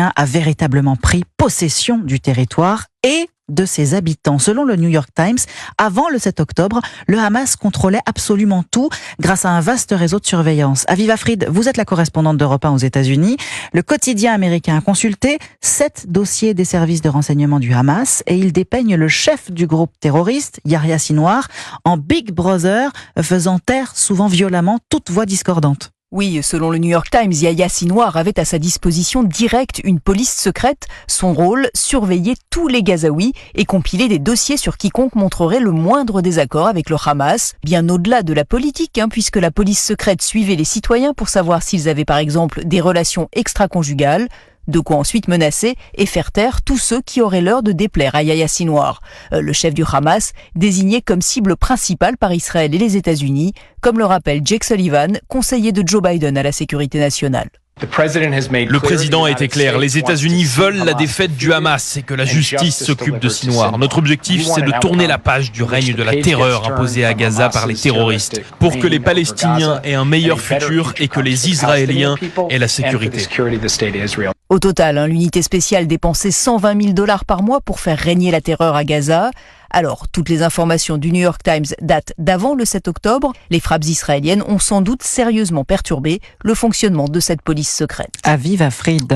a véritablement pris possession du territoire et de ses habitants. Selon le New York Times, avant le 7 octobre, le Hamas contrôlait absolument tout grâce à un vaste réseau de surveillance. Aviva Fried, vous êtes la correspondante d'Europe 1 aux États-Unis. Le quotidien américain a consulté 7 dossiers des services de renseignement du Hamas et il dépeigne le chef du groupe terroriste, Yahya Sinwar, en Big Brother, faisant taire souvent violemment toute voix discordante. Oui, selon le New York Times, Yahya Sinwar avait à sa disposition directe une police secrète. Son rôle, surveiller tous les Gazaouis et compiler des dossiers sur quiconque montrerait le moindre désaccord avec le Hamas. Bien au-delà de la politique, puisque la police secrète suivait les citoyens pour savoir s'ils avaient par exemple des relations extra-conjugales. De quoi ensuite menacer et faire taire tous ceux qui auraient l'heure de déplaire à Yahya Sinwar. Le chef du Hamas, désigné comme cible principale par Israël et les États-Unis, comme le rappelle Jake Sullivan, conseiller de Joe Biden à la sécurité nationale. Le président a été clair, les États-Unis veulent la défaite du Hamas et que la justice s'occupe de Sinwar. Notre objectif, c'est de tourner la page du règne de la terreur imposée à Gaza par les terroristes, pour que les Palestiniens aient un meilleur futur et que les Israéliens aient la sécurité. Au total, l'unité spéciale dépensait $120 000 par mois pour faire régner la terreur à Gaza. Alors, toutes les informations du New York Times datent d'avant le 7 octobre. Les frappes israéliennes ont sans doute sérieusement perturbé le fonctionnement de cette police secrète. Aviva Fried.